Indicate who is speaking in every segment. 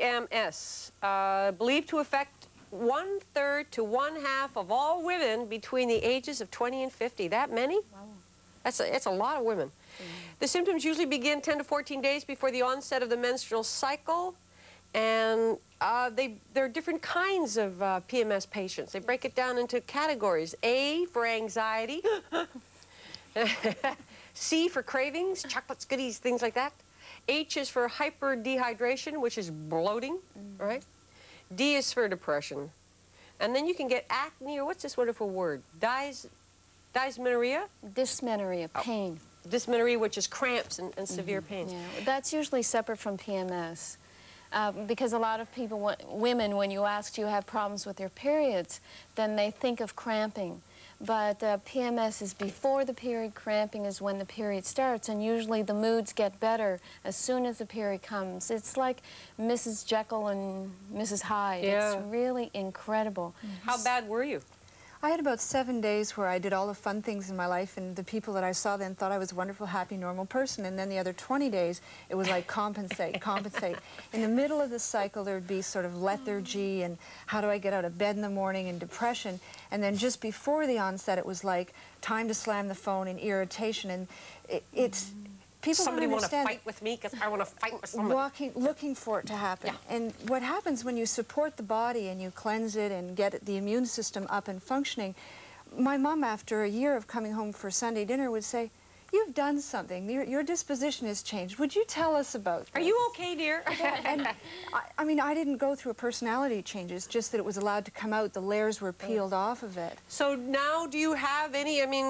Speaker 1: PMS, believed to affect 1/3 to 1/2 of all women between the ages of 20 and 50. That many?
Speaker 2: Wow.
Speaker 1: That's a lot of women. The symptoms usually begin 10 to 14 days before the onset of the menstrual cycle, and there are different kinds of PMS patients. They break it down into categories. A for anxiety, C for cravings, chocolates, goodies, things like that. H is for hyperdehydration, which is bloating, right? D is for depression. And then you can get acne, or what's this wonderful word? Dysmenorrhea?
Speaker 2: Dysmenorrhea, pain.
Speaker 1: Dysmenorrhea, which is cramps and severe pain.
Speaker 2: Yeah, that's usually separate from PMS. Because a lot of people, women, when you ask, do you have problems with your periods, then they think of cramping. But PMS is before the period, cramping is when the period starts, and usually the moods get better as soon as the period comes. It's like Mrs. Jekyll and Mrs. Hyde.
Speaker 1: Yeah.
Speaker 2: It's really incredible.
Speaker 1: How bad were you?
Speaker 3: I had about 7 days where I did all the fun things in my life, and the people that I saw then thought I was a wonderful, happy, normal person. And then the other 20 days, it was like compensate, compensate. In the middle of the cycle, there would be sort of lethargy and how do I get out of bed in the morning and depression. And then just before the onset, it was like time to slam the phone and irritation. And it's... People
Speaker 1: Somebody
Speaker 3: don't
Speaker 1: want to
Speaker 3: understand
Speaker 1: fight with me because I want to fight with somebody.
Speaker 3: Looking for it to happen.
Speaker 1: Yeah.
Speaker 3: And what happens when you support the body and you cleanse it and get the immune system up and functioning, my mom, after a year of coming home for Sunday dinner, would say, "You've done something. Your disposition has changed. Would you tell us about this?"
Speaker 1: Are you okay, dear?
Speaker 3: And I mean, I didn't go through a personality change. It's just that it was allowed to come out. The layers were peeled off of it.
Speaker 1: So now, do you have any? I mean,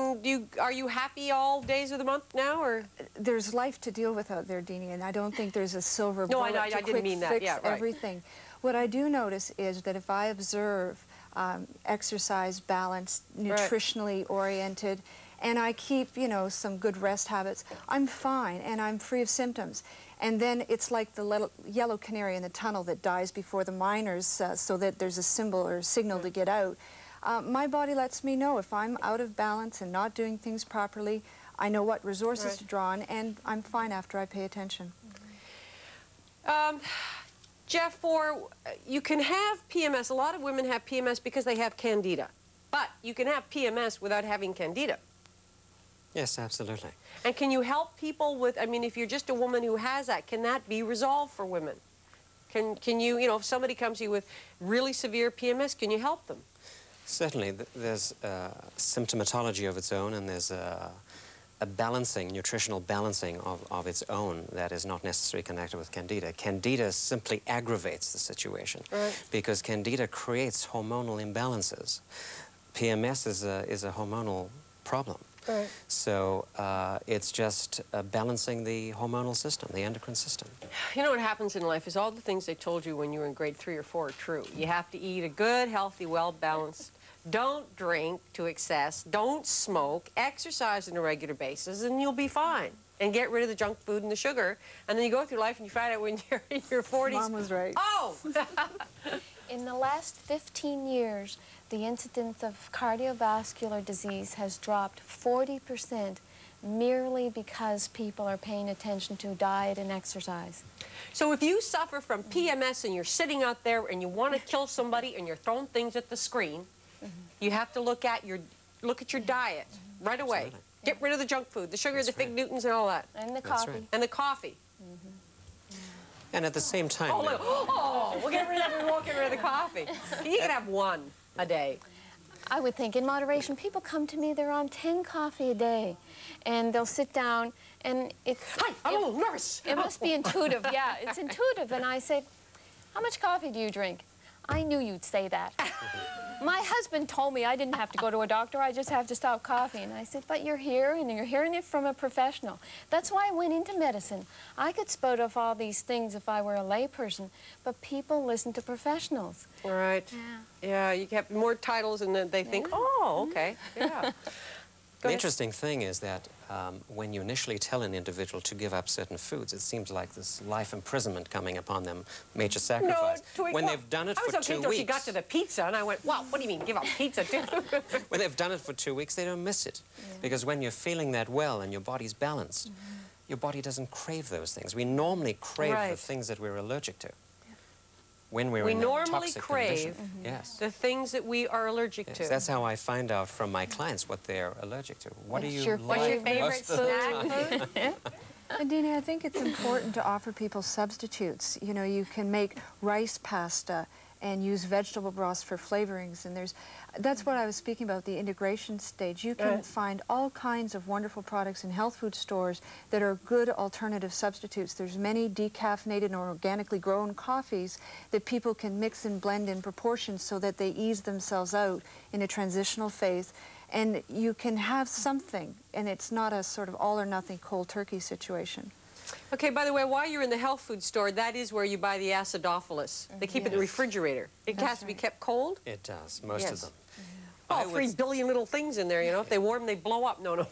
Speaker 1: are you happy all days of the month now, or?
Speaker 3: There's life to deal with out there, Dini, and I don't think there's a silver
Speaker 1: No,
Speaker 3: bullet
Speaker 1: I
Speaker 3: to
Speaker 1: didn't mean that.
Speaker 3: fix
Speaker 1: Yeah, right.
Speaker 3: everything. What I do notice is that if I observe exercise, balanced, nutritionally oriented, and I keep, you know, some good rest habits, I'm fine and I'm free of symptoms. And then it's like the little yellow canary in the tunnel that dies before the miners so that there's a symbol or signal to get out. My body lets me know if I'm out of balance and not doing things properly. I know what resources to draw on, and I'm fine after I pay attention.
Speaker 1: Jeff, you can have PMS. A lot of women have PMS because they have Candida. But you can have PMS without having Candida.
Speaker 4: Yes, absolutely.
Speaker 1: And can you help people with, I mean, if you're just a woman who has that, can that be resolved for women? Can you, you know, if somebody comes to you with really severe PMS, can you help them?
Speaker 4: Certainly. There's symptomatology of its own, and there's a balancing, nutritional balancing of its own that is not necessarily connected with Candida. Candida simply aggravates the situation because Candida creates hormonal imbalances. PMS is a hormonal problem. So it's just balancing the hormonal system, the endocrine system.
Speaker 1: You know what happens in life is all the things they told you when you were in grade 3 or 4 are true. You have to eat a good, healthy, well-balanced. Don't drink to excess. Don't smoke. Exercise on a regular basis, and you'll be fine. And get rid of the junk food and the sugar. And then you go through life and you find out when you're in your 40s.
Speaker 3: Mom was right.
Speaker 1: Oh!
Speaker 2: In the last 15 years, the incidence of cardiovascular disease has dropped 40% merely because people are paying attention to diet and exercise.
Speaker 1: So if you suffer from PMS and you're sitting out there and you want to kill somebody and you're throwing things at the screen, you have to look at your diet right away.
Speaker 4: Absolutely.
Speaker 1: Get rid of the junk food, the sugar, the fig Newtons, and all that.
Speaker 2: And the coffee.
Speaker 4: right.
Speaker 1: And the coffee.
Speaker 4: And at the same time...
Speaker 1: Oh, look. Oh, we'll get rid of it. We won't get rid of the coffee. You can have one a day.
Speaker 2: I would think in moderation. People come to me, they're on 10 coffee a day, and they'll sit down, and it's...
Speaker 1: Hi, I'm a little nervous.
Speaker 2: It must be intuitive, yeah, it's intuitive. And I say, how much coffee do you drink? I knew you'd say that. My husband told me I didn't have to go to a doctor, I just have to stop coffee. And I said, but you're here, and you're hearing it from a professional. That's why I went into medicine. I could spout off all these things if I were a layperson, but people listen to professionals.
Speaker 1: Right. Yeah, you have more titles, and then they think, oh, okay, yeah.
Speaker 4: The interesting thing is that when you initially tell an individual to give up certain foods, it seems like this life imprisonment coming upon them, major sacrifice.
Speaker 1: When
Speaker 4: they've done it for 2 weeks...
Speaker 1: I was okay until she got to the pizza, and I went, wow, what do you mean, give up pizza too?
Speaker 4: When they've done it for 2 weeks, they don't miss it. Because when you're feeling that well and your body's balanced, your body doesn't crave those things. We normally crave the things that we're allergic to. when we're
Speaker 1: we
Speaker 4: in a
Speaker 1: normally
Speaker 4: toxic
Speaker 1: crave
Speaker 4: condition. Yes.
Speaker 1: the things that we are allergic
Speaker 4: Yes,
Speaker 1: to.
Speaker 4: that's how I find out from my clients what they're allergic to. What do you like
Speaker 1: What's your favorite
Speaker 4: most of the time?
Speaker 1: snack?
Speaker 3: And Dini, I think it's important to offer people substitutes. You know, you can make rice pasta and use vegetable broths for flavorings, and that's what I was speaking about, the integration stage. You can find all kinds of wonderful products in health food stores that are good alternative substitutes. There's many decaffeinated and organically grown coffees that people can mix and blend in proportions so that they ease themselves out in a transitional phase. And you can have something, and it's not a sort of all or nothing cold turkey situation.
Speaker 1: Okay, by the way, while you're in the health food store, that is where you buy the acidophilus. They keep it in the refrigerator. It has to be kept cold?
Speaker 4: It does, most of them.
Speaker 1: Oh, 3 billion little things in there, you know. If they warm, they blow up. No, no.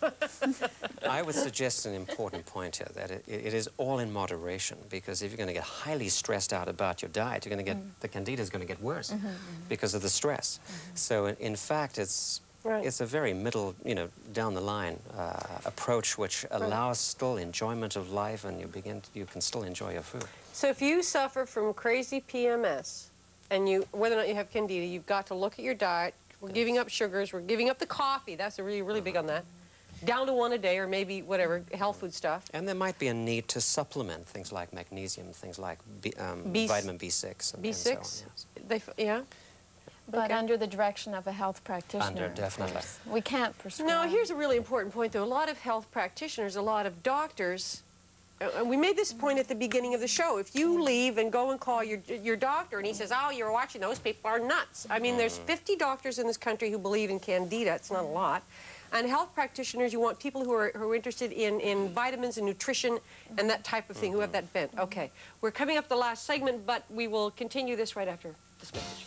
Speaker 4: I would suggest an important point here, that it is all in moderation, because if you're going to get highly stressed out about your diet, you're going to get, the Candida is going to get worse because of the stress. So in fact, it's a very middle, you know, down the line approach which allows still enjoyment of life, and you can still enjoy your food.
Speaker 1: So if you suffer from crazy PMS, and whether or not you have Candida, you've got to look at your diet. We're giving up sugars. We're giving up the coffee. That's really, really big on that. Down to 1 a day, or maybe whatever, health food stuff.
Speaker 4: And there might be a need to supplement things like magnesium, things like vitamin B6. And
Speaker 1: B6?
Speaker 4: and so on, yes.
Speaker 1: Yeah?
Speaker 2: But under the direction of a health practitioner.
Speaker 4: Definitely.
Speaker 2: We can't prescribe.
Speaker 1: Now, here's a really important point, though. A lot of health practitioners, a lot of doctors, we made this point at the beginning of the show. If you leave and go and call your doctor and he says, oh, you're watching, those people are nuts. I mean, there's 50 doctors in this country who believe in Candida. It's not a lot. And health practitioners, you want people who are interested in vitamins and nutrition and that type of thing, who have that bent. Okay, we're coming up the last segment, but we will continue this right after this message.